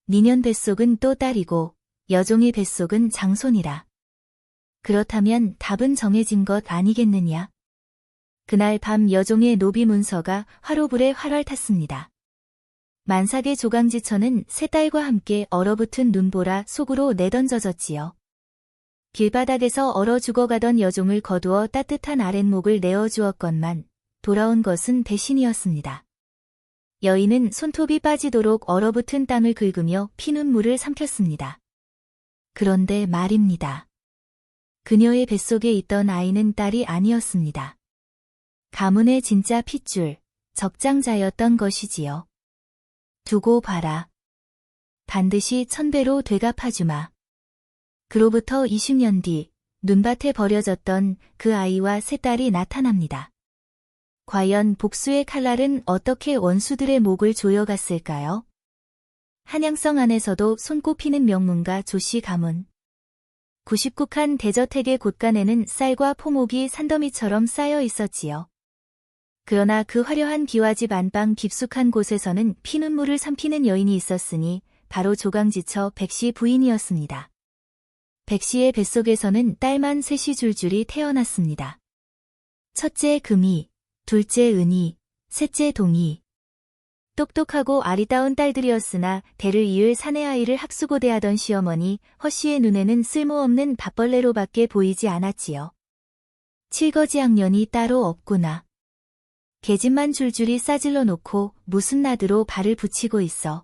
니년 뱃속은 또 딸이고 여종의 뱃속은 장손이라. 그렇다면 답은 정해진 것 아니겠느냐? 그날 밤 여종의 노비 문서가 화로불에 활활 탔습니다. 만삭의 조강지처는 세 딸과 함께 얼어붙은 눈보라 속으로 내던져졌지요. 길바닥에서 얼어 죽어가던 여종을 거두어 따뜻한 아랫목을 내어주었건만 돌아온 것은 배신이었습니다. 여인은 손톱이 빠지도록 얼어붙은 땅을 긁으며 피눈물을 삼켰습니다. 그런데 말입니다. 그녀의 뱃속에 있던 아이는 딸이 아니었습니다. 가문의 진짜 핏줄, 적장자였던 것이지요. 두고 봐라. 반드시 1000배로 되갚아주마. 그로부터 20년 뒤 눈밭에 버려졌던 그 아이와 세 딸이 나타납니다. 과연 복수의 칼날은 어떻게 원수들의 목을 조여갔을까요? 한양성 안에서도 손꼽히는 명문가 조씨 가문. 99칸 대저택의 곳간에는 쌀과 포목이 산더미처럼 쌓여 있었지요. 그러나 그 화려한 기와집 안방 깊숙한 곳에서는 피눈물을 삼키는 여인이 있었으니 바로 조강지처 백씨 부인이었습니다. 백씨의 뱃속에서는 딸만 셋이 줄줄이 태어났습니다. 첫째 금이, 둘째 은이, 셋째 동이. 똑똑하고 아리따운 딸들이었으나 대를 이을 사내 아이를 학수고대하던 시어머니 허씨의 눈에는 쓸모없는 밥벌레로밖에 보이지 않았지요. 칠거지학년이 따로 없구나. 계집만 줄줄이 싸질러 놓고 무슨 나드로 발을 붙이고 있어.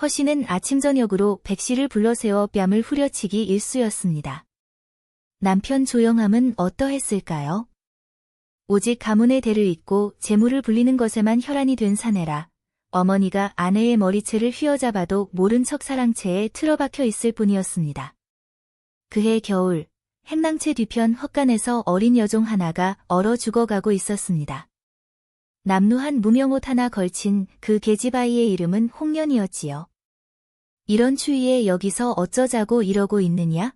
허씨는 아침 저녁으로 백씨를 불러세워 뺨을 후려치기 일쑤였습니다. 남편 조영함은 어떠했을까요? 오직 가문의 대를 잇고 재물을 불리는 것에만 혈안이 된 사내라. 어머니가 아내의 머리채를 휘어잡아도 모른 척 사랑채에 틀어박혀 있을 뿐이었습니다. 그해 겨울, 행랑채 뒤편 헛간에서 어린 여종 하나가 얼어 죽어가고 있었습니다. 남루한 무명옷 하나 걸친 그 계집아이의 이름은 홍련이었지요. 이런 추위에 여기서 어쩌자고 이러고 있느냐?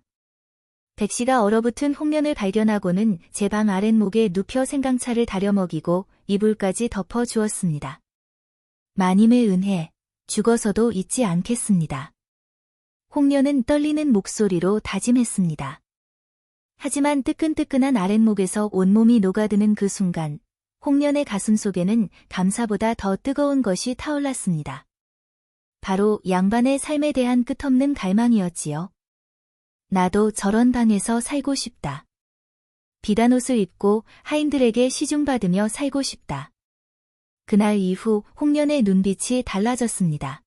백씨가 얼어붙은 홍련을 발견하고는 제 방 아랫목에 눕혀 생강차를 다려 먹이고 이불까지 덮어 주었습니다. 마님의 은혜, 죽어서도 잊지 않겠습니다. 홍련은 떨리는 목소리로 다짐했습니다. 하지만 뜨끈뜨끈한 아랫목에서 온몸이 녹아드는 그 순간 홍련의 가슴속에는 감사보다 더 뜨거운 것이 타올랐습니다. 바로 양반의 삶에 대한 끝없는 갈망이었지요. 나도 저런 방에서 살고 싶다. 비단 옷을 입고 하인들에게 시중받으며 살고 싶다. 그날 이후 홍련의 눈빛이 달라졌습니다.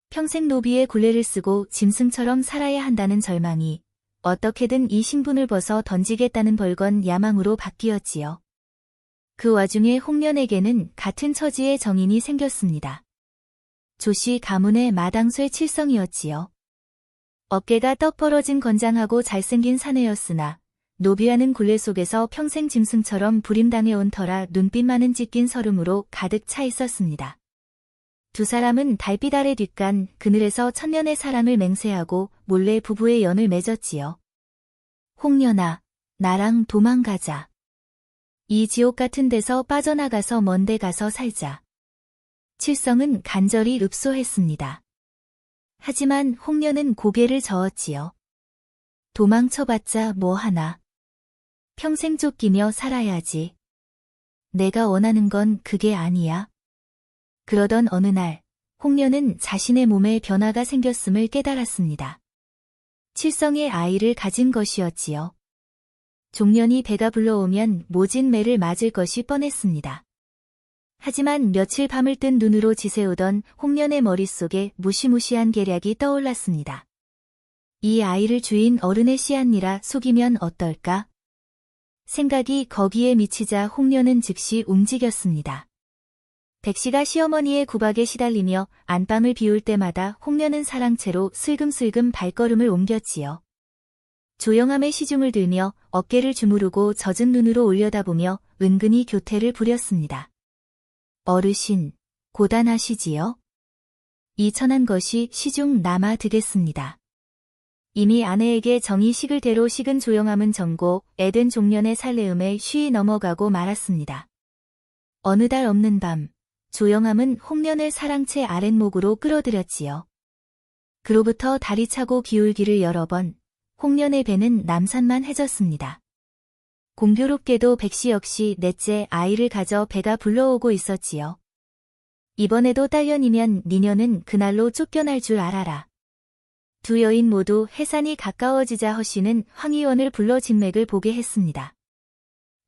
평생 노비의 굴레를 쓰고 짐승처럼 살아야 한다는 절망이 어떻게든 이 신분을 벗어 던지겠다는 벌건 야망으로 바뀌었지요. 그 와중에 홍련에게는 같은 처지의 정인이 생겼습니다. 조씨 가문의 마당쇠 칠성이었지요. 어깨가 떡 벌어진 건장하고 잘생긴 사내였으나 노비하는 굴레 속에서 평생 짐승처럼 부림당해온 터라 눈빛만은 찢긴 서름으로 가득 차 있었습니다. 두 사람은 달빛 아래 뒷간 그늘에서 천년의 사랑을 맹세하고 몰래 부부의 연을 맺었지요. 홍련아, 나랑 도망가자. 이 지옥 같은 데서 빠져나가서 먼 데 가서 살자. 칠성은 간절히 읍소했습니다. 하지만 홍련은 고개를 저었지요. 도망쳐봤자 뭐하나. 평생 쫓기며 살아야지. 내가 원하는 건 그게 아니야. 그러던 어느 날, 홍련은 자신의 몸에 변화가 생겼음을 깨달았습니다. 칠성의 아이를 가진 것이었지요. 종년이 배가 불러오면 모진 매를 맞을 것이 뻔했습니다. 하지만 며칠 밤을 뜬 눈으로 지새우던 홍련의 머릿속에 무시무시한 계략이 떠올랐습니다. 이 아이를 주인 어른의 씨앗니라 속이면 어떨까? 생각이 거기에 미치자 홍련은 즉시 움직였습니다. 백씨가 시어머니의 구박에 시달리며 안방을 비울 때마다 홍련은 사랑채로 슬금슬금 발걸음을 옮겼지요. 조영함의 시중을 들며 어깨를 주무르고 젖은 눈으로 올려다보며 은근히 교태를 부렸습니다. 어르신, 고단하시지요? 이 천한 것이 시중 남아 드겠습니다. 이미 아내에게 정이 식을 대로 식은 조영함은 정고 애된 종년의 살레음에 쉬이 넘어가고 말았습니다. 어느 달 없는 밤, 조영함은 홍련을 사랑채 아랫목으로 끌어들였지요. 그로부터 달이 차고 기울기를 여러 번, 홍련의 배는 남산만 해졌습니다. 공교롭게도 백씨 역시 넷째 아이를 가져 배가 불러오고 있었지요. 이번에도 딸년이면 니녀는 그날로 쫓겨날 줄 알아라. 두 여인 모두 해산이 가까워지자 허씨는 황희원을 불러 진맥을 보게 했습니다.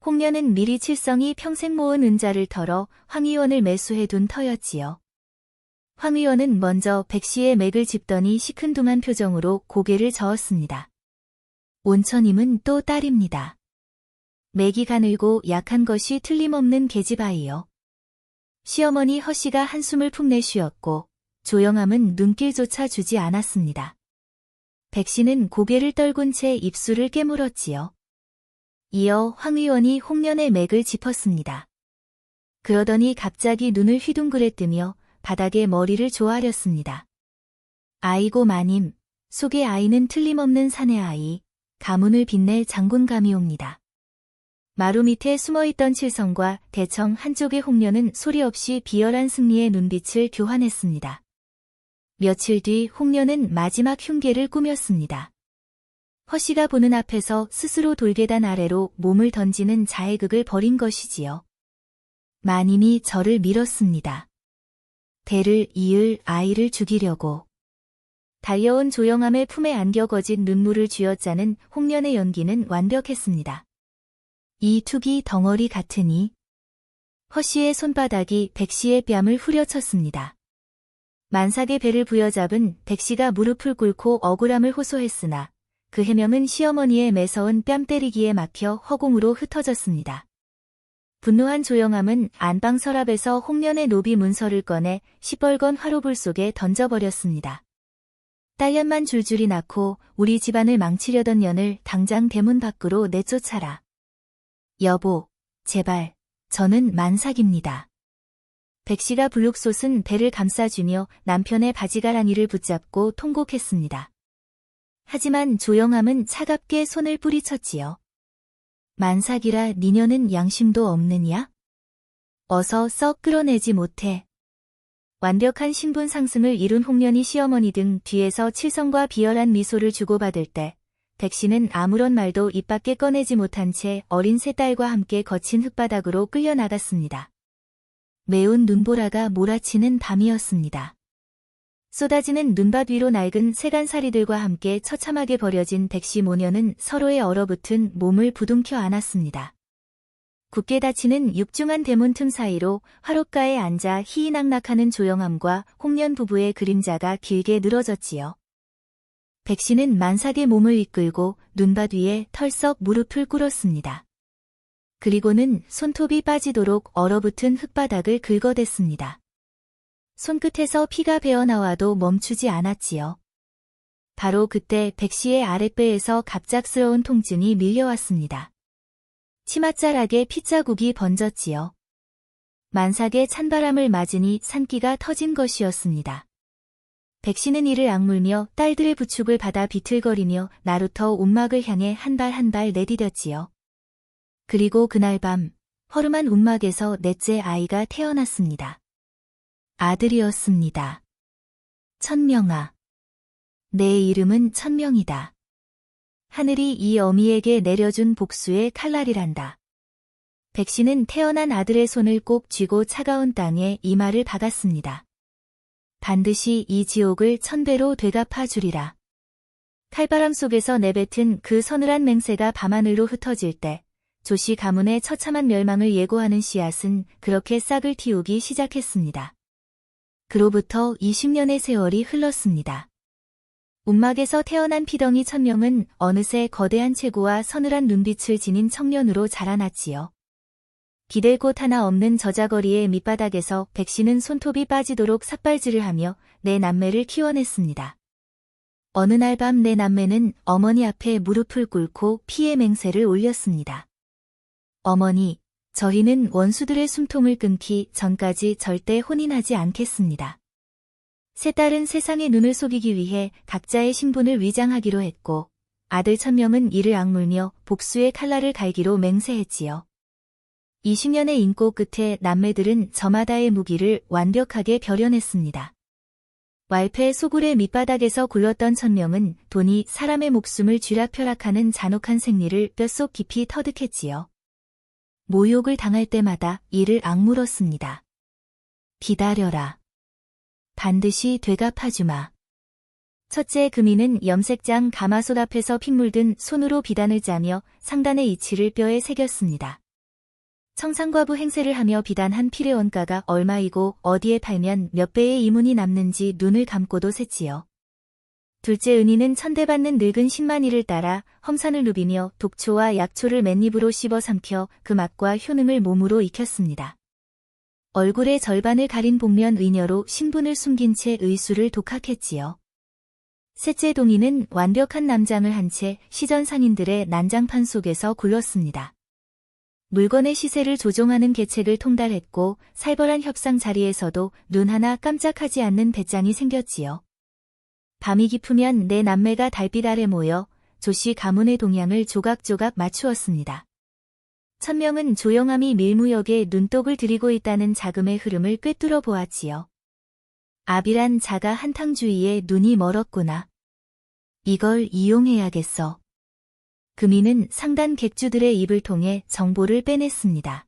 홍련은 미리 칠성이 평생 모은 은자를 털어 황희원을 매수해둔 터였지요. 황희원은 먼저 백씨의 맥을 짚더니 시큰둥한 표정으로 고개를 저었습니다. 온처님은 또 딸입니다. 맥이 가늘고 약한 것이 틀림없는 계집아이요. 시어머니 허씨가 한숨을 푹 내쉬었고 조영함은 눈길조차 주지 않았습니다. 백씨는 고개를 떨군 채 입술을 깨물었지요. 이어 황의원이 홍련의 맥을 짚었습니다. 그러더니 갑자기 눈을 휘둥그레 뜨며 바닥에 머리를 조아렸습니다. 아이고 마님, 속의 아이는 틀림없는 사내 아이, 가문을 빛낼 장군감이옵니다. 마루 밑에 숨어있던 칠성과 대청 한쪽의 홍련은 소리 없이 비열한 승리의 눈빛을 교환했습니다. 며칠 뒤 홍련은 마지막 흉계를 꾸몄습니다. 허씨가 보는 앞에서 스스로 돌계단 아래로 몸을 던지는 자해극을 벌인 것이지요. 마님이 저를 밀었습니다. 대를 이을 아이를 죽이려고. 달려온 조영함의 품에 안겨 거짓 눈물을 쥐어짜는 홍련의 연기는 완벽했습니다. 이 툭이 덩어리 같으니. 허씨의 손바닥이 백씨의 뺨을 후려쳤습니다. 만삭의 배를 부여잡은 백씨가 무릎을 꿇고 억울함을 호소했으나 그 해명은 시어머니의 매서운 뺨 때리기에 막혀 허공으로 흩어졌습니다. 분노한 조영함은 안방 서랍에서 홍련의 노비 문서를 꺼내 시뻘건 화로불 속에 던져버렸습니다. 딸년만 줄줄이 낳고 우리 집안을 망치려던 년을 당장 대문 밖으로 내쫓아라. 여보, 제발, 저는 만삭입니다. 백씨가 불룩솟은 배를 감싸주며 남편의 바지가랑이를 붙잡고 통곡했습니다. 하지만 조영함은 차갑게 손을 뿌리쳤지요. 만삭이라 니녀는 양심도 없느냐? 어서 썩 끌어내지 못해. 완벽한 신분 상승을 이룬 홍련이 시어머니 등 뒤에서 칠성과 비열한 미소를 주고받을 때 백씨는 아무런 말도 입 밖에 꺼내지 못한 채 어린 세 딸과 함께 거친 흙바닥으로 끌려나갔습니다. 매운 눈보라가 몰아치는 밤이었습니다. 쏟아지는 눈밭 위로 낡은 세간살이들과 함께 처참하게 버려진 백씨 모녀는 서로의 얼어붙은 몸을 부둥켜 안았습니다. 굳게 닫히는 육중한 대문 틈 사이로 화롯가에 앉아 희희낙낙하는 조영함과 홍련 부부의 그림자가 길게 늘어졌지요. 백씨는 만삭의 몸을 이끌고 눈밭 위에 털썩 무릎을 꿇었습니다. 그리고는 손톱이 빠지도록 얼어붙은 흙바닥을 긁어댔습니다. 손끝에서 피가 배어나와도 멈추지 않았지요. 바로 그때 백씨의 아랫배에서 갑작스러운 통증이 밀려왔습니다. 치맛자락에 핏자국이 번졌지요. 만삭의 찬바람을 맞으니 산기가 터진 것이었습니다. 백씨는 이를 악물며 딸들의 부축을 받아 비틀거리며 나루터 움막을 향해 한 발 한 발 내디뎠지요. 그리고 그날 밤 허름한 움막에서 넷째 아이가 태어났습니다. 아들이었습니다. 천명아. 내 이름은 천명이다. 하늘이 이 어미에게 내려준 복수의 칼날이란다. 백씨는 태어난 아들의 손을 꼭 쥐고 차가운 땅에 이마를 박았습니다. 반드시 이 지옥을 1000배로 되갚아 주리라. 칼바람 속에서 내뱉은 그 서늘한 맹세가 밤하늘로 흩어질 때 조씨 가문의 처참한 멸망을 예고하는 씨앗은 그렇게 싹을 틔우기 시작했습니다. 그로부터 20년의 세월이 흘렀습니다. 움막에서 태어난 피덩이 천명은 어느새 거대한 체구와 서늘한 눈빛을 지닌 청년으로 자라났지요. 기댈 곳 하나 없는 저자거리의 밑바닥에서 백씨는 손톱이 빠지도록 삿발질을 하며 내 남매를 키워냈습니다. 어느 날 밤 내 남매는 어머니 앞에 무릎을 꿇고 피의 맹세를 올렸습니다. 어머니, 저희는 원수들의 숨통을 끊기 전까지 절대 혼인하지 않겠습니다. 세 딸은 세상의 눈을 속이기 위해 각자의 신분을 위장하기로 했고 아들 천명은 이를 악물며 복수의 칼날을 갈기로 맹세했지요. 20년의 인고 끝에 남매들은 저마다의 무기를 완벽하게 벼려냈습니다. 왈패 소굴의 밑바닥에서 굴렀던 천명은 돈이 사람의 목숨을 쥐락펴락하는 잔혹한 생리를 뼛속 깊이 터득했지요. 모욕을 당할 때마다 이를 악물었습니다. 기다려라. 반드시 되갚아주마. 첫째 금이는 염색장 가마솥 앞에서 핏물든 손으로 비단을 짜며 상단의 이치를 뼈에 새겼습니다. 청산과부 행세를 하며 비단한 필의 원가가 얼마이고 어디에 팔면 몇 배의 이문이 남는지 눈을 감고도 셌지요. 둘째 은희는 천대받는 늙은 신만이를 따라 험산을 누비며 독초와 약초를 맨입으로 씹어 삼켜 그 맛과 효능을 몸으로 익혔습니다. 얼굴의 절반을 가린 복면 의녀로 신분을 숨긴 채 의수를 독학했지요. 셋째 동희는 완벽한 남장을 한 채 시전 상인들의 난장판 속에서 굴렀습니다. 물건의 시세를 조종하는 계책을 통달했고 살벌한 협상 자리에서도 눈 하나 깜짝하지 않는 배짱이 생겼지요. 밤이 깊으면 네 남매가 달빛 아래 모여 조씨 가문의 동향을 조각조각 맞추었습니다. 천명은 조용함이 밀무역에 눈독을 들이고 있다는 자금의 흐름을 꿰뚫어 보았지요. 아비란 자가 한탕 주위에 눈이 멀었구나. 이걸 이용해야겠어. 금이는 상단 객주들의 입을 통해 정보를 빼냈습니다.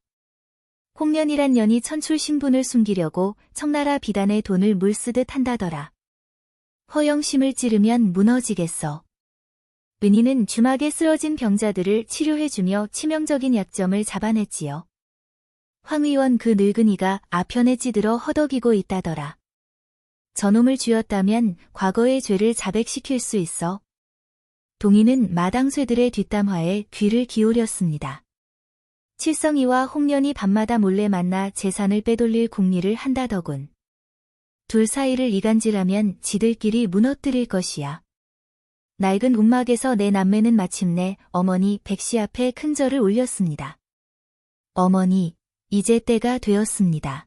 홍련이란 년이 천출 신분을 숨기려고 청나라 비단에 돈을 물쓰듯 한다더라. 허영심을 찌르면 무너지겠어. 은희는 주막에 쓰러진 병자들을 치료해주며 치명적인 약점을 잡아냈지요. 황 의원 그 늙은이가 아편에 찌들어 허덕이고 있다더라. 저놈을 쥐었다면 과거의 죄를 자백시킬 수 있어. 동희는 마당쇠들의 뒷담화에 귀를 기울였습니다. 칠성이와 홍련이 밤마다 몰래 만나 재산을 빼돌릴 궁리를 한다더군. 둘 사이를 이간질하면 지들끼리 무너뜨릴 것이야. 낡은 움막에서 내 남매는 마침내 어머니 백씨 앞에 큰 절을 올렸습니다. 어머니, 이제 때가 되었습니다.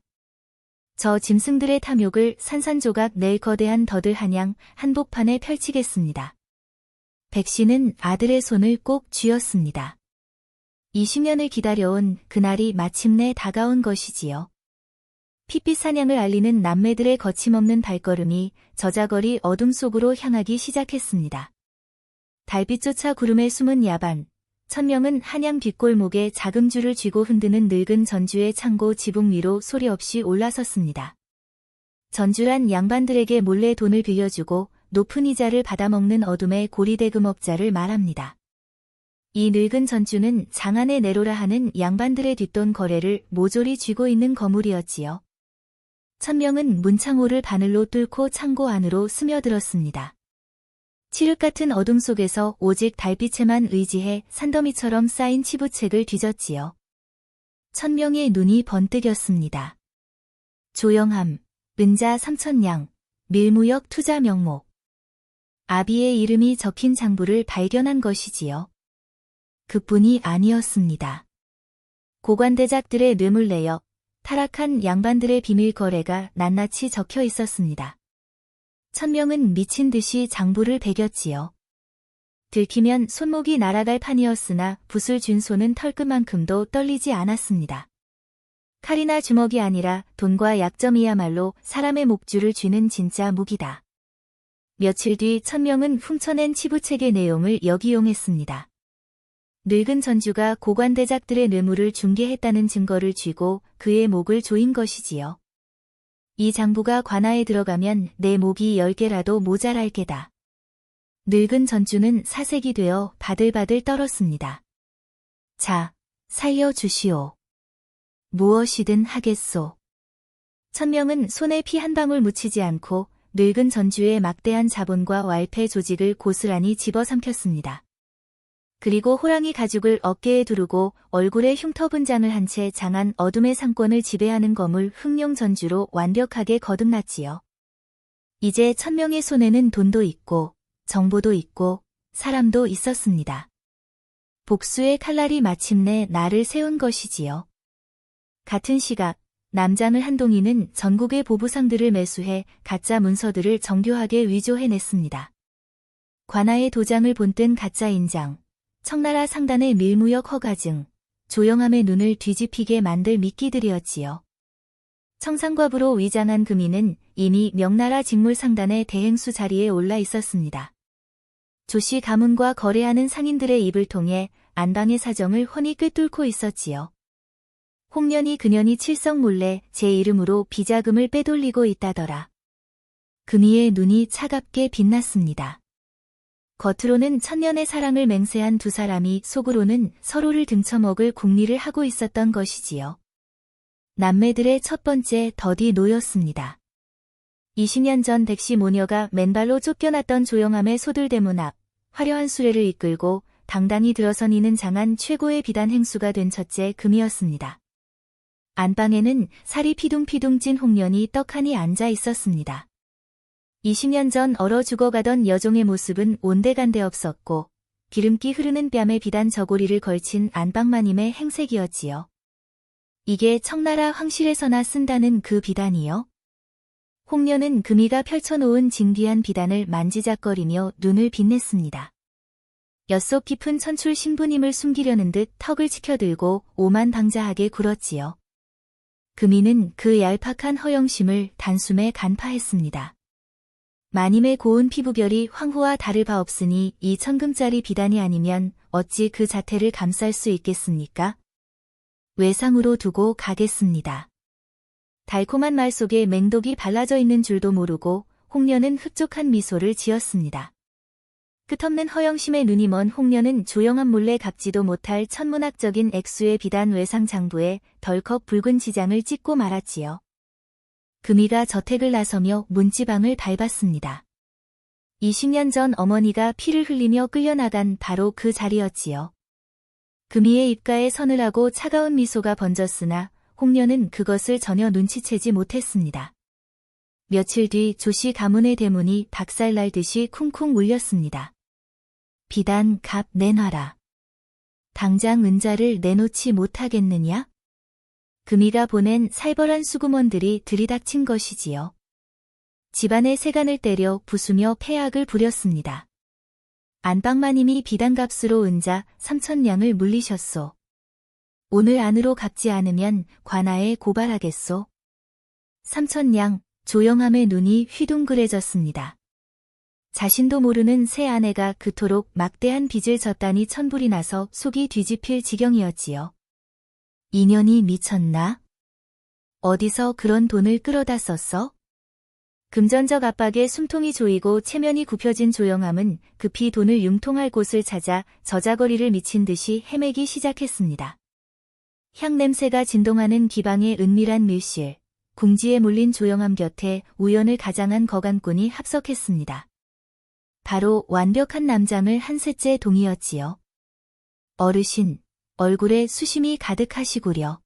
저 짐승들의 탐욕을 산산조각 낼 거대한 덫을 한양 한복판에 펼치겠습니다. 백씨는 아들의 손을 꼭 쥐었습니다. 20년을 기다려온 그날이 마침내 다가온 것이지요. 핏빛 사냥을 알리는 남매들의 거침없는 발걸음이 저자거리 어둠 속으로 향하기 시작했습니다. 달빛조차 구름에 숨은 야반, 천명은 한양 뒷골목에 자금줄을 쥐고 흔드는 늙은 전주의 창고 지붕 위로 소리 없이 올라섰습니다. 전주란 양반들에게 몰래 돈을 빌려주고 높은 이자를 받아먹는 어둠의 고리대금업자를 말합니다. 이 늙은 전주는 장안의 내로라 하는 양반들의 뒷돈 거래를 모조리 쥐고 있는 거물이었지요. 천명은 문창호를 바늘로 뚫고 창고 안으로 스며들었습니다. 칠흑 같은 어둠 속에서 오직 달빛에만 의지해 산더미처럼 쌓인 치부책을 뒤졌지요. 천명의 눈이 번뜩였습니다. 조영함, 은자 3,000냥, 밀무역 투자 명목. 아비의 이름이 적힌 장부를 발견한 것이지요. 그뿐이 아니었습니다. 고관대작들의 뇌물 내역, 타락한 양반들의 비밀 거래가 낱낱이 적혀 있었습니다. 천명은 미친 듯이 장부를 베겼지요. 들키면 손목이 날아갈 판이었으나 붓을 쥔 손은 털끝만큼도 떨리지 않았습니다. 칼이나 주먹이 아니라 돈과 약점이야말로 사람의 목줄을 쥐는 진짜 무기다. 며칠 뒤 천명은 훔쳐낸 치부책의 내용을 역이용했습니다. 늙은 전주가 고관대작들의 뇌물을 중개했다는 증거를 쥐고 그의 목을 조인 것이지요. 이 장부가 관아에 들어가면 내 목이 10개라도 모자랄 게다. 늙은 전주는 사색이 되어 바들바들 떨었습니다. 자, 살려주시오. 무엇이든 하겠소. 천명은 손에 피 한 방울 묻히지 않고 늙은 전주의 막대한 자본과 왈패 조직을 고스란히 집어삼켰습니다. 그리고 호랑이 가죽을 어깨에 두르고 얼굴에 흉터분장을 한 채 장한 어둠의 상권을 지배하는 거물 흑룡 전주로 완벽하게 거듭났지요. 이제 천명의 손에는 돈도 있고 정보도 있고 사람도 있었습니다. 복수의 칼날이 마침내 나를 세운 것이지요. 같은 시각 남장을 한동희는 전국의 보부상들을 매수해 가짜 문서들을 정교하게 위조해냈습니다. 관아의 도장을 본뜬 가짜 인장, 청나라 상단의 밀무역 허가증, 조영함의 눈을 뒤집히게 만들 미끼들이었지요. 청산과부로 위장한 금이는 이미 명나라 직물상단의 대행수 자리에 올라 있었습니다. 조씨 가문과 거래하는 상인들의 입을 통해 안방의 사정을 훤히 꿰뚫고 있었지요. 홍련이 그년이 칠성 몰래 제 이름으로 비자금을 빼돌리고 있다더라. 금이의 눈이 차갑게 빛났습니다. 겉으로는 천년의 사랑을 맹세한 두 사람이 속으로는 서로를 등쳐먹을 궁리를 하고 있었던 것이지요. 남매들의 첫 번째 더디 노였습니다. 20년 전 백시 모녀가 맨발로 쫓겨났던 조영함의 소들대문 앞 화려한 수레를 이끌고 당당히 들어선 이는 장안 최고의 비단 행수가 된 첫째 금이었습니다. 안방에는 살이 피둥피둥 찐 홍련이 떡하니 앉아 있었습니다. 20년 전 얼어 죽어가던 여종의 모습은 온데간데 없었고 기름기 흐르는 뺨에 비단 저고리를 걸친 안방마님의 행색이었지요. 이게 청나라 황실에서나 쓴다는 그 비단이요? 홍련은 금이가 펼쳐놓은 진귀한 비단을 만지작거리며 눈을 빛냈습니다. 엿속 깊은 천출 신부님을 숨기려는 듯 턱을 치켜들고 오만방자하게 굴었지요. 금이는 그 얄팍한 허영심을 단숨에 간파했습니다. 마님의 고운 피부결이 황후와 다를 바 없으니 이 천금짜리 비단이 아니면 어찌 그 자태를 감쌀 수 있겠습니까? 외상으로 두고 가겠습니다. 달콤한 말 속에 맹독이 발라져 있는 줄도 모르고 홍련은 흡족한 미소를 지었습니다. 끝없는 허영심의 눈이 먼 홍련은 조영함 몰래 갚지도 못할 천문학적인 액수의 비단 외상 장부에 덜컥 붉은 지장을 찍고 말았지요. 금이가 저택을 나서며 문지방을 밟았습니다. 20년 전 어머니가 피를 흘리며 끌려나간 바로 그 자리였지요. 금이의 입가에 서늘하고 차가운 미소가 번졌으나 홍련은 그것을 전혀 눈치채지 못했습니다. 며칠 뒤 조씨 가문의 대문이 박살날듯이 쿵쿵 울렸습니다. 비단 값 내놔라. 당장 은자를 내놓지 못하겠느냐? 금이가 보낸 살벌한 수구먼들이 들이닥친 것이지요. 집안의 세간을 때려 부수며 패악을 부렸습니다. 안방마님이 비단값으로 은자 3,000냥을 물리셨소. 오늘 안으로 갚지 않으면 관아에 고발하겠소. 3,000냥, 조영함의 눈이 휘둥그레졌습니다. 자신도 모르는 새 아내가 그토록 막대한 빚을 졌다니 천불이 나서 속이 뒤집힐 지경이었지요. 인연이 미쳤나? 어디서 그런 돈을 끌어다 썼어? 금전적 압박에 숨통이 조이고 체면이 굽혀진 조영함은 급히 돈을 융통할 곳을 찾아 저자거리를 미친 듯이 헤매기 시작했습니다. 향냄새가 진동하는 기방의 은밀한 밀실, 궁지에 몰린 조영함 곁에 우연을 가장한 거간꾼이 합석했습니다. 바로 완벽한 남장을 한 셋째 동이었지요. 어르신, 얼굴에 수심이 가득하시구려.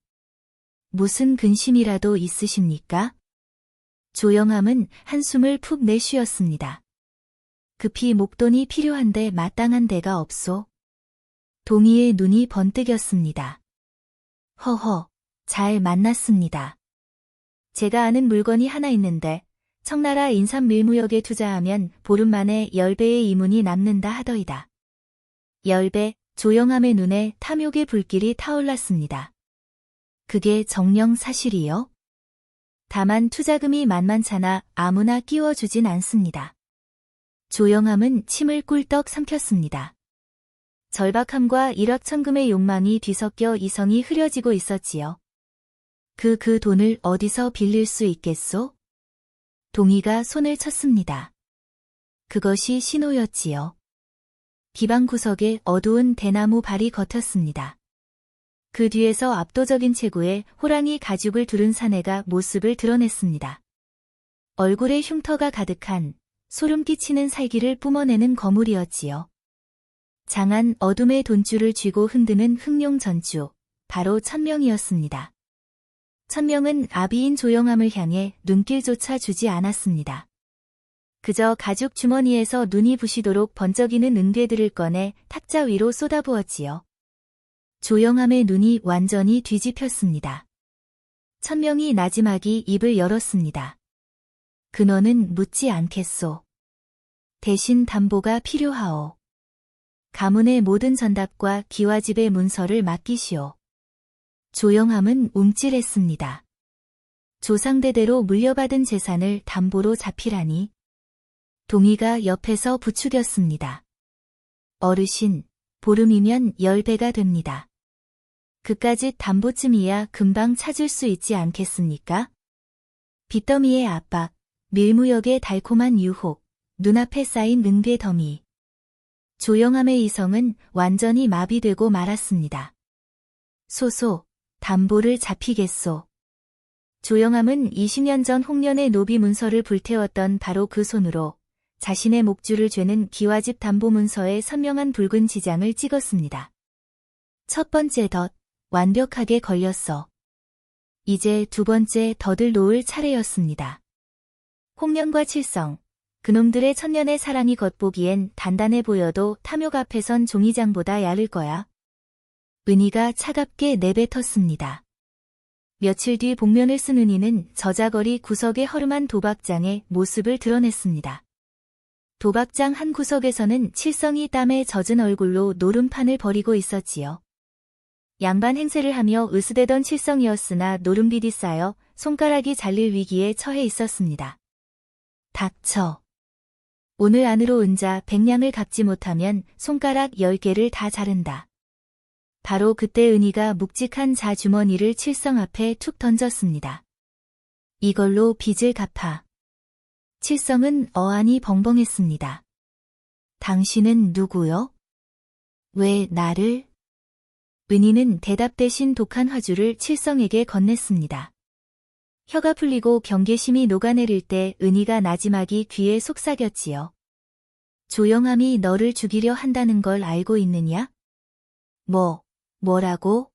무슨 근심이라도 있으십니까? 조영함은 한숨을 푹 내쉬었습니다. 급히 목돈이 필요한데 마땅한 데가 없소. 동희의 눈이 번뜩였습니다. 허허, 잘 만났습니다. 제가 아는 물건이 하나 있는데 청나라 인삼밀무역에 투자하면 보름 만에 10배의 이문이 남는다 하더이다. 10배, 조영함의 눈에 탐욕의 불길이 타올랐습니다. 그게 정녕 사실이요? 다만 투자금이 만만찮아 아무나 끼워주진 않습니다. 조영함은 침을 꿀떡 삼켰습니다. 절박함과 일확천금의 욕망이 뒤섞여 이성이 흐려지고 있었지요. 그 돈을 어디서 빌릴 수 있겠소? 동희가 손을 쳤습니다. 그것이 신호였지요. 기방 구석에 어두운 대나무 발이 걷혔습니다. 그 뒤에서 압도적인 체구의 호랑이 가죽을 두른 사내가 모습을 드러냈습니다. 얼굴에 흉터가 가득한 소름 끼치는 살기를 뿜어내는 거물이었지요. 장한 어둠의 돈줄을 쥐고 흔드는 흑룡 전주, 바로 천명이었습니다. 천명은 아비인 조영함을 향해 눈길조차 주지 않았습니다. 그저 가죽 주머니에서 눈이 부시도록 번쩍이는 은괴들을 꺼내 탁자 위로 쏟아부었지요. 조영함의 눈이 완전히 뒤집혔습니다. 천명이 나지막이 입을 열었습니다. 근원은 묻지 않겠소. 대신 담보가 필요하오. 가문의 모든 전답과 기와집의 문서를 맡기시오. 조영함은 움찔했습니다. 조상대대로 물려받은 재산을 담보로 잡히라니. 동희가 옆에서 부추겼습니다. 어르신, 보름이면 10배가 됩니다. 그까짓 담보쯤이야 금방 찾을 수 있지 않겠습니까? 빚더미의 압박, 밀무역의 달콤한 유혹, 눈앞에 쌓인 은괴 더미. 조영암의 이성은 완전히 마비되고 말았습니다. 소소, 담보를 잡히겠소. 조영암은 20년 전 홍련의 노비 문서를 불태웠던 바로 그 손으로 자신의 목줄을 죄는 기와집 담보 문서에 선명한 붉은 지장을 찍었습니다. 첫 번째 덫, 완벽하게 걸렸어. 이제 두 번째 덫을 놓을 차례였습니다. 홍련과 칠성, 그놈들의 천년의 사랑이 겉보기엔 단단해 보여도 탐욕 앞에선 종이장보다 얇을 거야. 은희가 차갑게 내뱉었습니다. 며칠 뒤 복면을 쓴 은희는 저자거리 구석의 허름한 도박장에 모습을 드러냈습니다. 도박장 한 구석에서는 칠성이 땀에 젖은 얼굴로 노름판을 벌이고 있었지요. 양반 행세를 하며 으스대던 칠성이었으나 노름빚이 쌓여 손가락이 잘릴 위기에 처해 있었습니다. 닥쳐. 오늘 안으로 은자 100냥을 갚지 못하면 손가락 10개를 다 자른다. 바로 그때 은희가 묵직한 자주머니를 칠성 앞에 툭 던졌습니다. 이걸로 빚을 갚아. 칠성은 어안이 벙벙했습니다. 당신은 누구요? 왜 나를? 은희는 대답 대신 독한 화주를 칠성에게 건넸습니다. 혀가 풀리고 경계심이 녹아내릴 때 은희가 나지막이 귀에 속삭였지요. 조영암이 너를 죽이려 한다는 걸 알고 있느냐? 뭐라고?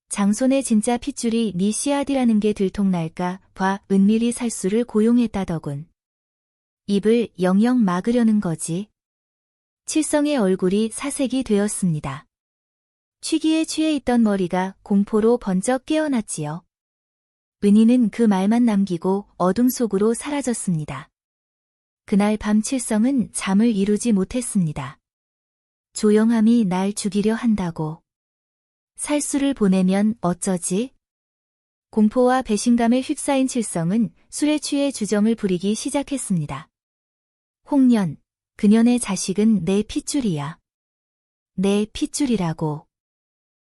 장손의 진짜 핏줄이 네 씨앗이라는 게 들통날까 봐 은밀히 살수를 고용했다더군. 입을 영영 막으려는 거지. 칠성의 얼굴이 사색이 되었습니다. 취기에 취해 있던 머리가 공포로 번쩍 깨어났지요. 은희는 그 말만 남기고 어둠 속으로 사라졌습니다. 그날 밤 칠성은 잠을 이루지 못했습니다. 조영암이 날 죽이려 한다고. 살수를 보내면 어쩌지? 공포와 배신감에 휩싸인 칠성은 술에 취해 주정을 부리기 시작했습니다. 홍련, 그년의 자식은 내 핏줄이야. 내 핏줄이라고.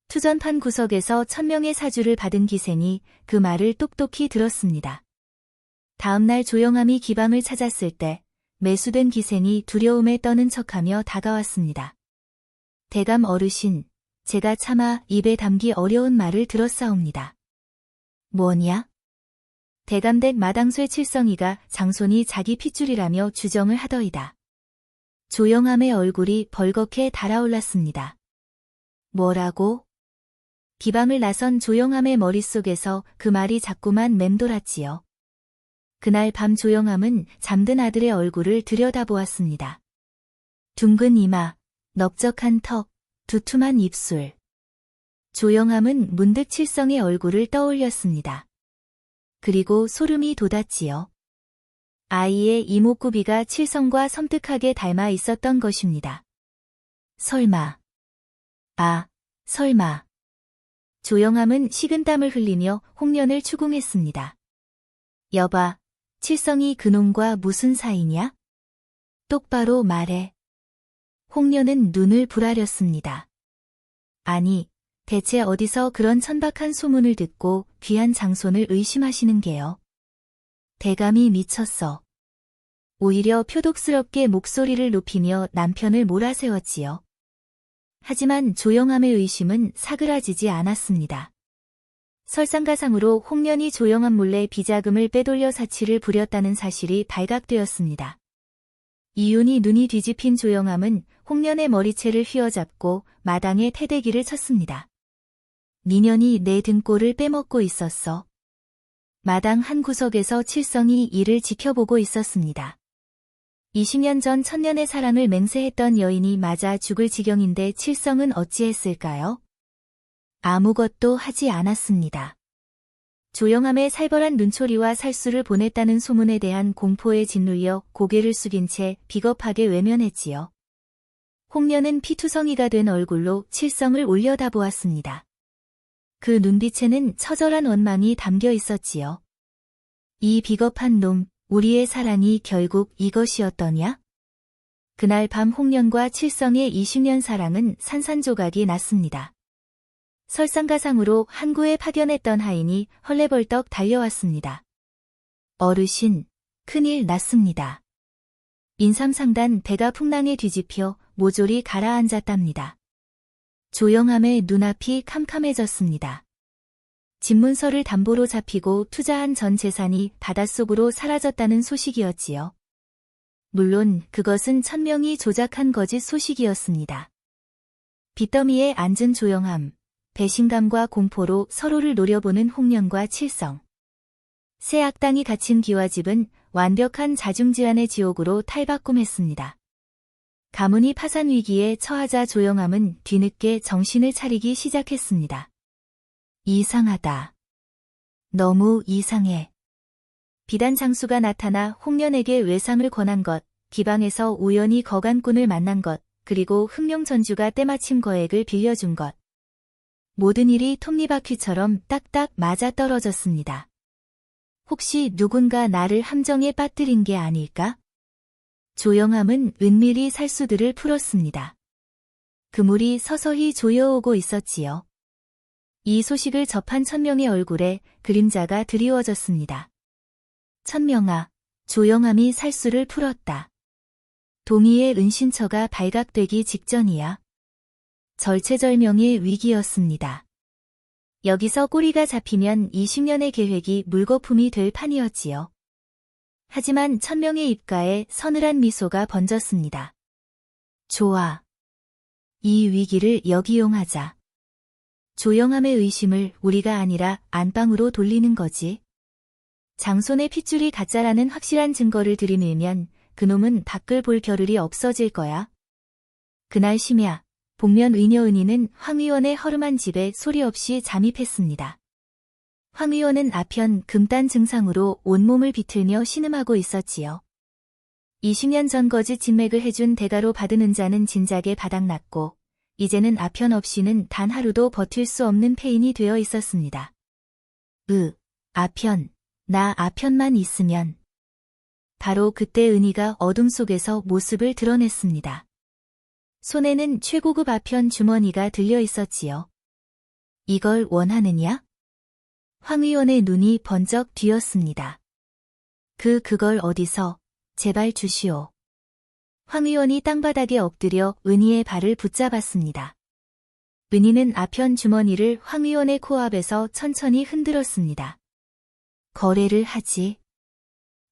투전판 구석에서 1000명의 사주를 받은 기생이 그 말을 똑똑히 들었습니다. 다음날 조영암이 기방을 찾았을 때 매수된 기생이 두려움에 떠는 척하며 다가왔습니다. 대감 어르신, 제가 차마 입에 담기 어려운 말을 들었사옵니다. 뭐냐? 대감댁 마당쇠 칠성이가 장손이 자기 핏줄이라며 주정을 하더이다. 조영암의 얼굴이 벌겋게 달아올랐습니다. 뭐라고? 기방을 나선 조영암의 머릿속에서 그 말이 자꾸만 맴돌았지요. 그날 밤 조영암은 잠든 아들의 얼굴을 들여다보았습니다. 둥근 이마, 넓적한 턱, 두툼한 입술. 조영암은 문득 칠성의 얼굴을 떠올렸습니다. 그리고 소름이 돋았지요. 아이의 이목구비가 칠성과 섬뜩하게 닮아 있었던 것입니다. 설마. 설마. 조영암은 식은땀을 흘리며 홍련을 추궁했습니다. 여봐, 칠성이 그놈과 무슨 사이냐? 똑바로 말해. 홍련은 눈을 부라렸습니다. 아니, 대체 어디서 그런 천박한 소문을 듣고 귀한 장손을 의심하시는 게요? 대감이 미쳤어. 오히려 표독스럽게 목소리를 높이며 남편을 몰아세웠지요. 하지만 조영암의 의심은 사그라지지 않았습니다. 설상가상으로 홍련이 조영암 몰래 비자금을 빼돌려 사치를 부렸다는 사실이 발각되었습니다. 이윤이 눈이 뒤집힌 조영암은 홍련의 머리채를 휘어잡고 마당에 패대기를 쳤습니다. 니년이 내 등골을 빼먹고 있었어. 마당 한 구석에서 칠성이 이를 지켜보고 있었습니다. 20년 전 천년의 사랑을 맹세했던 여인이 맞아 죽을 지경인데 칠성은 어찌했을까요? 아무것도 하지 않았습니다. 조영암의 살벌한 눈초리와 살수를 보냈다는 소문에 대한 공포에 짓눌려 고개를 숙인 채 비겁하게 외면했지요. 홍련은 피투성이가 된 얼굴로 칠성을 올려다보았습니다. 그 눈빛에는 처절한 원망이 담겨 있었지요. 이 비겁한 놈, 우리의 사랑이 결국 이것이었더냐? 그날 밤 홍련과 칠성의 20년 사랑은 산산조각이 났습니다. 설상가상으로 항구에 파견했던 하인이 헐레벌떡 달려왔습니다. 어르신, 큰일 났습니다. 인삼상단 배가 풍랑에 뒤집혀 모조리 가라앉았답니다. 조영함의 눈앞이 캄캄해졌습니다. 집문서를 담보로 잡히고 투자한 전 재산이 바닷속으로 사라졌다는 소식이었지요. 물론 그것은 천명이 조작한 거짓 소식이었습니다. 빚더미에 앉은 조영함, 배신감과 공포로 서로를 노려보는 홍련과 칠성. 새 악당이 갇힌 기와집은 완벽한 자중지안의 지옥으로 탈바꿈했습니다. 가문이 파산 위기에 처하자 조영함은 뒤늦게 정신을 차리기 시작했습니다. 이상하다. 너무 이상해. 비단 장수가 나타나 홍련에게 외상을 권한 것, 기방에서 우연히 거간꾼을 만난 것, 그리고 흑룡전주가 때마침 거액을 빌려준 것. 모든 일이 톱니바퀴처럼 딱딱 맞아떨어졌습니다. 혹시 누군가 나를 함정에 빠뜨린 게 아닐까? 조영함은 은밀히 살수들을 풀었습니다. 그물이 서서히 조여오고 있었지요. 이 소식을 접한 천명의 얼굴에 그림자가 드리워졌습니다. 천명아, 조영함이 살수를 풀었다. 동의의 은신처가 발각되기 직전이야. 절체절명의 위기였습니다. 여기서 꼬리가 잡히면 20년의 계획이 물거품이 될 판이었지요. 하지만 천명의 입가에 서늘한 미소가 번졌습니다. 좋아. 이 위기를 역이용하자. 조영함의 의심을 우리가 아니라 안방으로 돌리는 거지. 장손의 핏줄이 가짜라는 확실한 증거를 들이밀면 그놈은 밖을 볼 겨를이 없어질 거야. 그날 심야, 복면 의녀은희는 황 의원의 허름한 집에 소리 없이 잠입했습니다. 황 의원은 아편 금단 증상으로 온몸을 비틀며 신음하고 있었지요. 20년 전 거짓 진맥을 해준 대가로 받은 은자는 진작에 바닥났고 이제는 아편 없이는 단 하루도 버틸 수 없는 폐인이 되어 있었습니다. 아편, 나 아편만 있으면. 바로 그때 은희가 어둠 속에서 모습을 드러냈습니다. 손에는 최고급 아편 주머니가 들려 있었지요. 이걸 원하느냐? 황 의원의 눈이 번쩍 뒤었습니다. 그걸 어디서, 제발 주시오. 황 의원이 땅바닥에 엎드려 은희의 발을 붙잡았습니다. 은희는 아편 주머니를 황 의원의 코앞에서 천천히 흔들었습니다. 거래를 하지.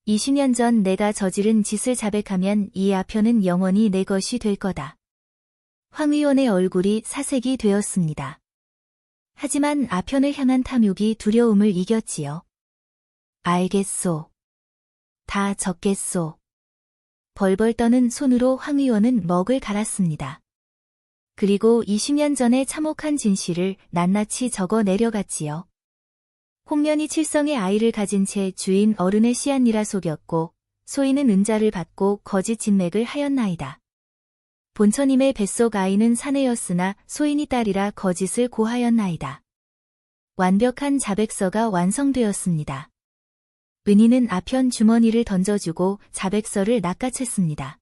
20년 전 내가 저지른 짓을 자백하면 이 아편은 영원히 내 것이 될 거다. 황 의원의 얼굴이 사색이 되었습니다. 하지만 아편을 향한 탐욕이 두려움을 이겼지요. 알겠소. 다 적겠소. 벌벌 떠는 손으로 황 의원은 먹을 갈았습니다. 그리고 20년 전에 참혹한 진실을 낱낱이 적어 내려갔지요. 홍련이 칠성의 아이를 가진 채 주인 어른의 씨앗니라 속였고 소인은 은자를 받고 거짓 진맥을 하였나이다. 본처님의 뱃속 아이는 사내였으나 소인이 딸이라 거짓을 고하였나이다. 완벽한 자백서가 완성되었습니다. 은희는 아편 주머니를 던져주고 자백서를 낚아챘습니다.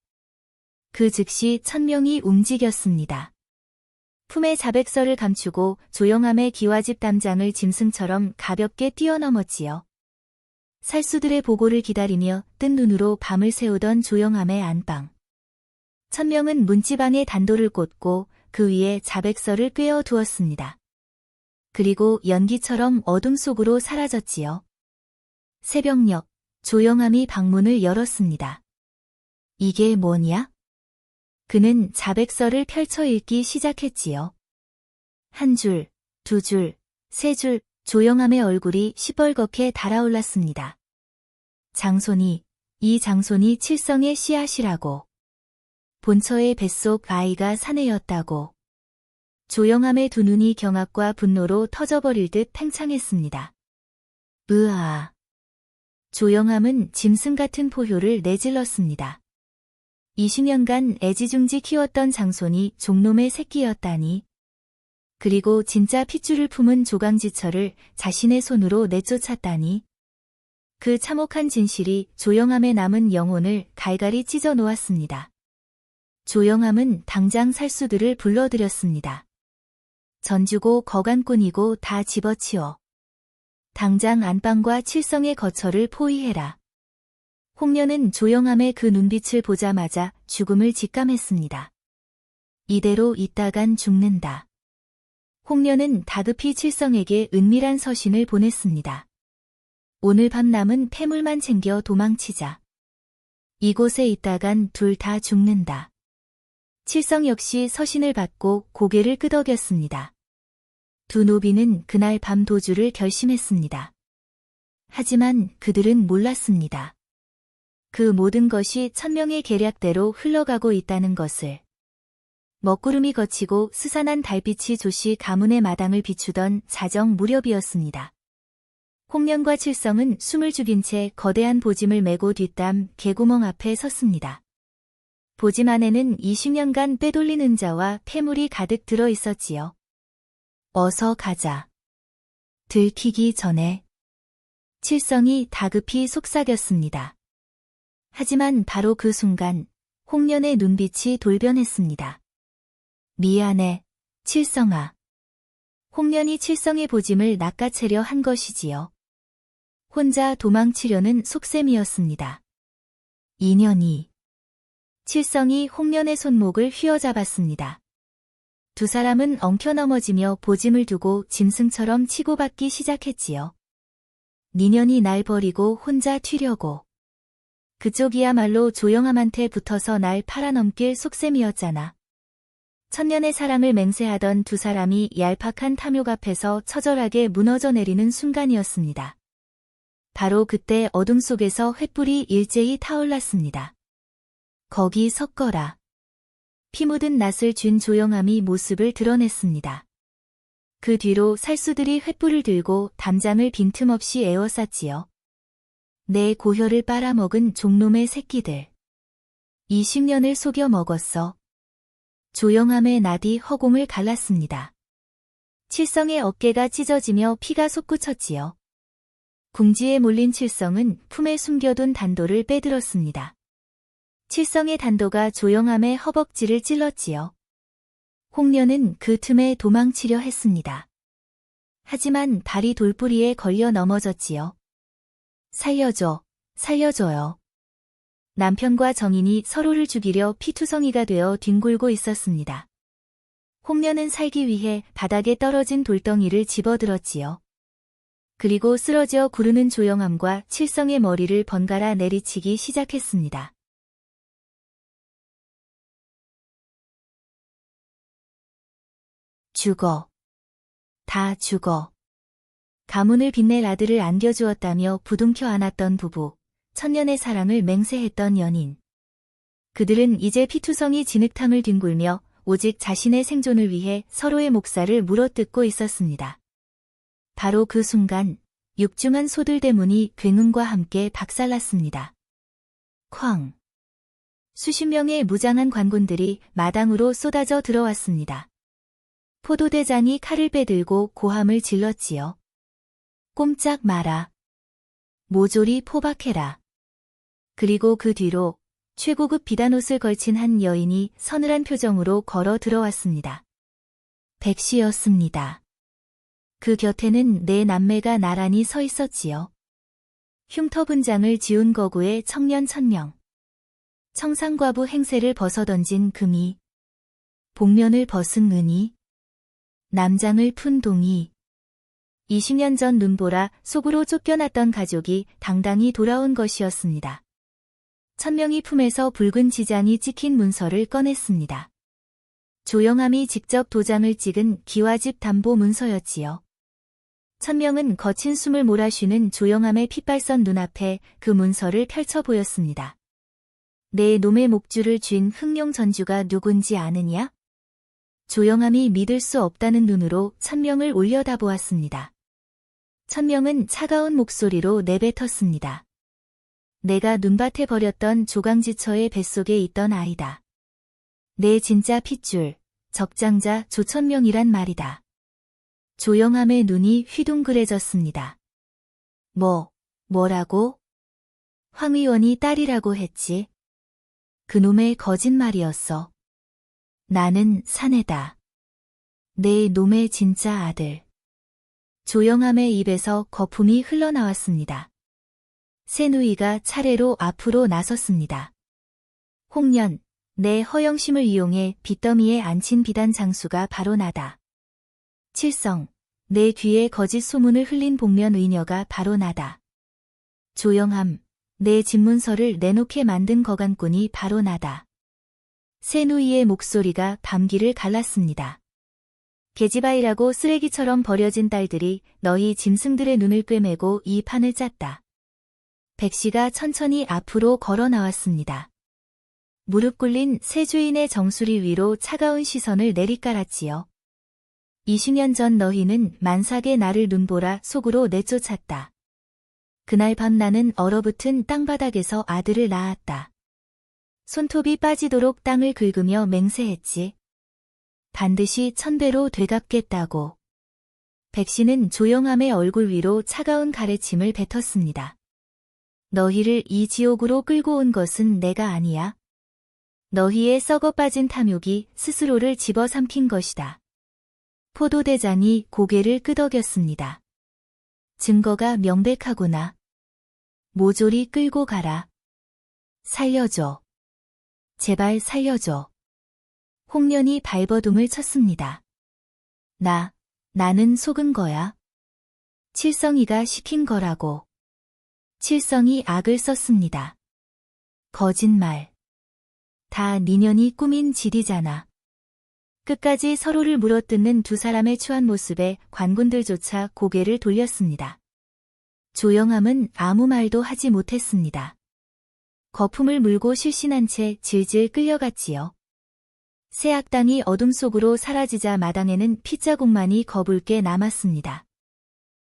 그 즉시 천명이 움직였습니다. 품에 자백서를 감추고 조영함의 기와집 담장을 짐승처럼 가볍게 뛰어넘었지요. 살수들의 보고를 기다리며 뜬 눈으로 밤을 새우던 조영함의 안방. 천명은 문지방에 단도를 꽂고 그 위에 자백서를 꿰어 두었습니다. 그리고 연기처럼 어둠 속으로 사라졌지요. 새벽녘, 조영함이 방문을 열었습니다. 이게 뭐냐? 그는 자백서를 펼쳐 읽기 시작했지요. 한 줄, 두 줄, 세 줄, 조영함의 얼굴이 시뻘겋게 달아올랐습니다. 이 장손이 칠성의 씨앗이라고. 본처의 뱃속 아이가 사내였다고. 조영함의 두 눈이 경악과 분노로 터져버릴 듯 팽창했습니다. 으아. 조영함은 짐승 같은 포효를 내질렀습니다. 20년간 애지중지 키웠던 장손이 종놈의 새끼였다니. 그리고 진짜 핏줄을 품은 조강지처를 자신의 손으로 내쫓았다니. 그 참혹한 진실이 조영함의 남은 영혼을 갈갈이 찢어 놓았습니다. 조영함은 당장 살수들을 불러들였습니다. 전주고 거간꾼이고 다 집어치워. 당장 안방과 칠성의 거처를 포위해라. 홍련은 조영함의 그 눈빛을 보자마자 죽음을 직감했습니다. 이대로 있다간 죽는다. 홍련은 다급히 칠성에게 은밀한 서신을 보냈습니다. 오늘 밤 남은 폐물만 챙겨 도망치자. 이곳에 있다간 둘 다 죽는다. 칠성 역시 서신을 받고 고개를 끄덕였습니다. 두 노비는 그날 밤 도주를 결심했습니다. 하지만 그들은 몰랐습니다. 그 모든 것이 천명의 계략대로 흘러가고 있다는 것을. 먹구름이 거치고 스산한 달빛이 조시 가문의 마당을 비추던 자정 무렵이었습니다. 홍련과 칠성은 숨을 죽인 채 거대한 보짐을 메고 뒷담 개구멍 앞에 섰습니다. 보짐 안에는 20년간 빼돌린 은자와 폐물이 가득 들어 있었지요. 어서 가자. 들키기 전에. 칠성이 다급히 속삭였습니다. 하지만 바로 그 순간 홍련의 눈빛이 돌변했습니다. 미안해, 칠성아. 홍련이 칠성의 보짐을 낚아채려 한 것이지요. 혼자 도망치려는 속셈이었습니다. 인연이. 칠성이 홍련의 손목을 휘어잡았습니다. 두 사람은 엉켜 넘어지며 보짐을 두고 짐승처럼 치고받기 시작했지요. 니년이 날 버리고 혼자 튀려고. 그쪽이야말로 조영함한테 붙어서 날 팔아넘길 속셈이었잖아. 천년의 사랑을 맹세하던 두 사람이 얄팍한 탐욕 앞에서 처절하게 무너져 내리는 순간이었습니다. 바로 그때 어둠 속에서 횃불이 일제히 타올랐습니다. 거기 섰거라. 피 묻은 낯을 쥔 조영함이 모습을 드러냈습니다. 그 뒤로 살수들이 횃불을 들고 담장을 빈틈없이 에워쌌지요. 내 고혈을 빨아먹은 종놈의 새끼들. 20년을 속여 먹었어. 조영함의 나디 허공을 갈랐습니다. 칠성의 어깨가 찢어지며 피가 솟구쳤지요. 궁지에 몰린 칠성은 품에 숨겨둔 단도를 빼들었습니다. 칠성의 단도가 조영함의 허벅지를 찔렀지요. 홍련은 그 틈에 도망치려 했습니다. 하지만 발이 돌뿌리에 걸려 넘어졌지요. 살려줘, 살려줘요. 남편과 정인이 서로를 죽이려 피투성이가 되어 뒹굴고 있었습니다. 홍련은 살기 위해 바닥에 떨어진 돌덩이를 집어들었지요. 그리고 쓰러져 구르는 조영함과 칠성의 머리를 번갈아 내리치기 시작했습니다. 죽어. 다 죽어. 가문을 빛낼 아들을 안겨주었다며 부둥켜 안았던 부부, 천년의 사랑을 맹세했던 연인. 그들은 이제 피투성이 진흙탕을 뒹굴며 오직 자신의 생존을 위해 서로의 목살을 물어뜯고 있었습니다. 바로 그 순간 육중한 소들대문이 굉음과 함께 박살났습니다. 쾅! 수십 명의 무장한 관군들이 마당으로 쏟아져 들어왔습니다. 포도대장이 칼을 빼들고 고함을 질렀지요. 꼼짝 마라. 모조리 포박해라. 그리고 그 뒤로 최고급 비단옷을 걸친 한 여인이 서늘한 표정으로 걸어 들어왔습니다. 백씨였습니다. 그 곁에는 네 남매가 나란히 서 있었지요. 흉터분장을 지운 거구의 청년 1000명. 청상과부 행세를 벗어던진 금이. 복면을 벗은 은이. 남장을 푼 동이. 20년 전 눈보라 속으로 쫓겨났던 가족이 당당히 돌아온 것이었습니다. 1000명이 품에서 붉은 지장이 찍힌 문서를 꺼냈습니다. 조영함이 직접 도장을 찍은 기와집 담보 문서였지요. 1000명은 거친 숨을 몰아쉬는 조영함의 핏발선 눈앞에 그 문서를 펼쳐 보였습니다. 내 놈의 목줄을 쥔 흑룡 전주가 누군지 아느냐? 조영함이 믿을 수 없다는 눈으로 1000명을 올려다보았습니다. 1000명은 차가운 목소리로 내뱉었습니다. 내가 눈밭에 버렸던 조강지처의 뱃속에 있던 아이다. 내 진짜 핏줄, 적장자 조천명이란 말이다. 조영함의 눈이 휘둥그레졌습니다. 뭐라고? 황 의원이 딸이라고 했지. 그놈의 거짓말이었어. 나는 사내다. 내 놈의 진짜 아들. 조영암의 입에서 거품이 흘러나왔습니다. 새누이가 차례로 앞으로 나섰습니다. 홍련, 내 허영심을 이용해 빚더미에 앉힌 비단 장수가 바로 나다. 칠성, 내 뒤에 거짓 소문을 흘린 복면 의녀가 바로 나다. 조영암, 내 집문서를 내놓게 만든 거간꾼이 바로 나다. 새누이의 목소리가 밤길을 갈랐습니다. 계집아이라고 쓰레기처럼 버려진 딸들이 너희 짐승들의 눈을 꿰매고 이 판을 짰다. 백씨가 천천히 앞으로 걸어 나왔습니다. 무릎 꿇린 새 주인의 정수리 위로 차가운 시선을 내리깔았지요. 20년 전 너희는 만삭의 나를 눈보라 속으로 내쫓았다. 그날 밤 나는 얼어붙은 땅바닥에서 아들을 낳았다. 손톱이 빠지도록 땅을 긁으며 맹세했지. 반드시 1000배로 되갚겠다고. 백씨는 조영암의 얼굴 위로 차가운 가래침을 뱉었습니다. 너희를 이 지옥으로 끌고 온 것은 내가 아니야. 너희의 썩어 빠진 탐욕이 스스로를 집어삼킨 것이다. 포도대장이 고개를 끄덕였습니다. 증거가 명백하구나. 모조리 끌고 가라. 살려줘. 제발 살려줘. 홍련이 발버둥을 쳤습니다. 나는 속은 거야. 칠성이가 시킨 거라고. 칠성이 악을 썼습니다. 거짓말. 다 니년이 꾸민 짓이잖아. 끝까지 서로를 물어뜯는 두 사람의 추한 모습에 관군들조차 고개를 돌렸습니다. 조영암은 아무 말도 하지 못했습니다. 거품을 물고 실신한 채 질질 끌려갔지요. 새 악당이 어둠 속으로 사라지자 마당에는 핏자국만이 거붉게 남았습니다.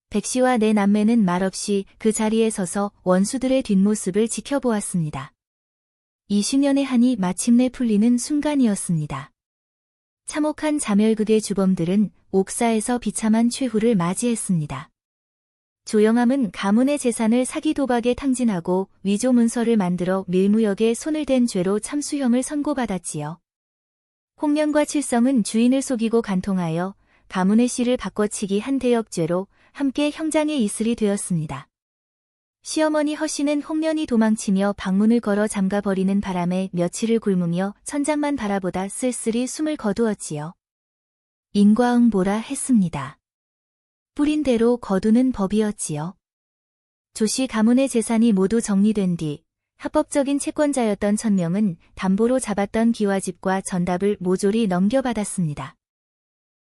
백씨와 내 남매는 말없이 그 자리에 서서 원수들의 뒷모습을 지켜보았습니다. 20년의 한이 마침내 풀리는 순간이었습니다. 참혹한 자멸극의 주범들은 옥사에서 비참한 최후를 맞이했습니다. 조영암은 가문의 재산을 사기 도박에 탕진하고 위조 문서를 만들어 밀무역에 손을 댄 죄로 참수형을 선고받았지요. 홍련과 칠성은 주인을 속이고 간통하여 가문의 씨를 바꿔치기 한 대역죄로 함께 형장에 이슬이 되었습니다. 시어머니 허씨는 홍련이 도망치며 방문을 걸어 잠가버리는 바람에 며칠을 굶으며 천장만 바라보다 쓸쓸히 숨을 거두었지요. 인과응보라 했습니다. 뿌린 대로 거두는 법이었지요. 조씨 가문의 재산이 모두 정리된 뒤 합법적인 채권자였던 천명은 담보로 잡았던 기와집과 전답을 모조리 넘겨받았습니다.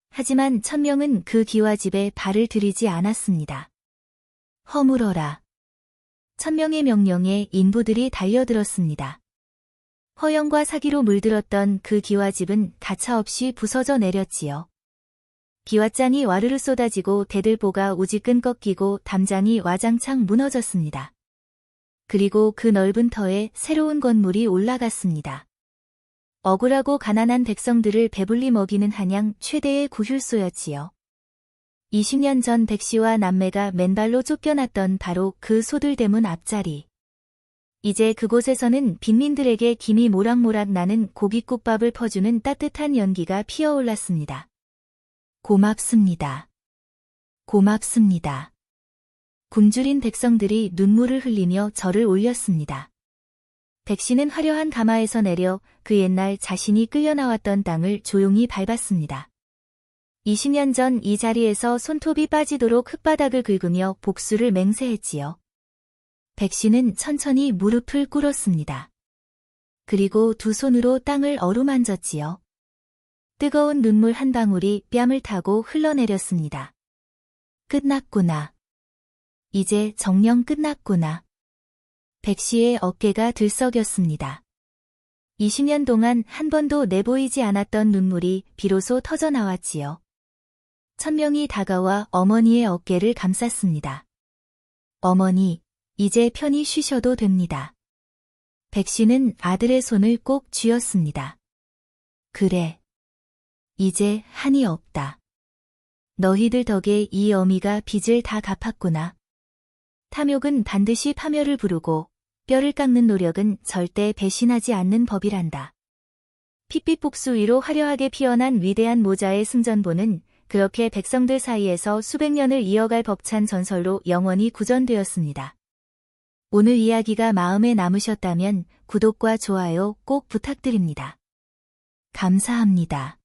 하지만 천명은 그 기와집에 발을 들이지 않았습니다. 허물어라. 천명의 명령에 인부들이 달려들었습니다. 허영과 사기로 물들었던 그 기와집은 가차없이 부서져 내렸지요. 기와장이 와르르 쏟아지고 대들보가 우지끈 꺾이고 담장이 와장창 무너졌습니다. 그리고 그 넓은 터에 새로운 건물이 올라갔습니다. 억울하고 가난한 백성들을 배불리 먹이는 한양 최대의 구휼소였지요. 20년 전 백씨와 남매가 맨발로 쫓겨났던 바로 그 소들대문 앞자리. 이제 그곳에서는 빈민들에게 김이 모락모락 나는 고깃국밥을 퍼주는 따뜻한 연기가 피어올랐습니다. 고맙습니다. 고맙습니다. 굶주린 백성들이 눈물을 흘리며 절을 올렸습니다. 백씨는 화려한 가마에서 내려 그 옛날 자신이 끌려나왔던 땅을 조용히 밟았습니다. 20년 전 이 자리에서 손톱이 빠지도록 흙바닥을 긁으며 복수를 맹세했지요. 백씨는 천천히 무릎을 꿇었습니다. 그리고 두 손으로 땅을 어루만졌지요. 뜨거운 눈물 한 방울이 뺨을 타고 흘러내렸습니다. 끝났구나. 이제 정령 끝났구나. 백씨의 어깨가 들썩였습니다. 20년 동안 한 번도 내보이지 않았던 눈물이 비로소 터져나왔지요. 천명이 다가와 어머니의 어깨를 감쌌습니다. 어머니, 이제 편히 쉬셔도 됩니다. 백씨는 아들의 손을 꼭 쥐었습니다. 그래. 이제 한이 없다. 너희들 덕에 이 어미가 빚을 다 갚았구나. 탐욕은 반드시 파멸을 부르고 뼈를 깎는 노력은 절대 배신하지 않는 법이란다. 핏빛 복수 위로 화려하게 피어난 위대한 모자의 승전보는 그렇게 백성들 사이에서 수백 년을 이어갈 벅찬 전설로 영원히 구전되었습니다. 오늘 이야기가 마음에 남으셨다면 구독과 좋아요 꼭 부탁드립니다. 감사합니다.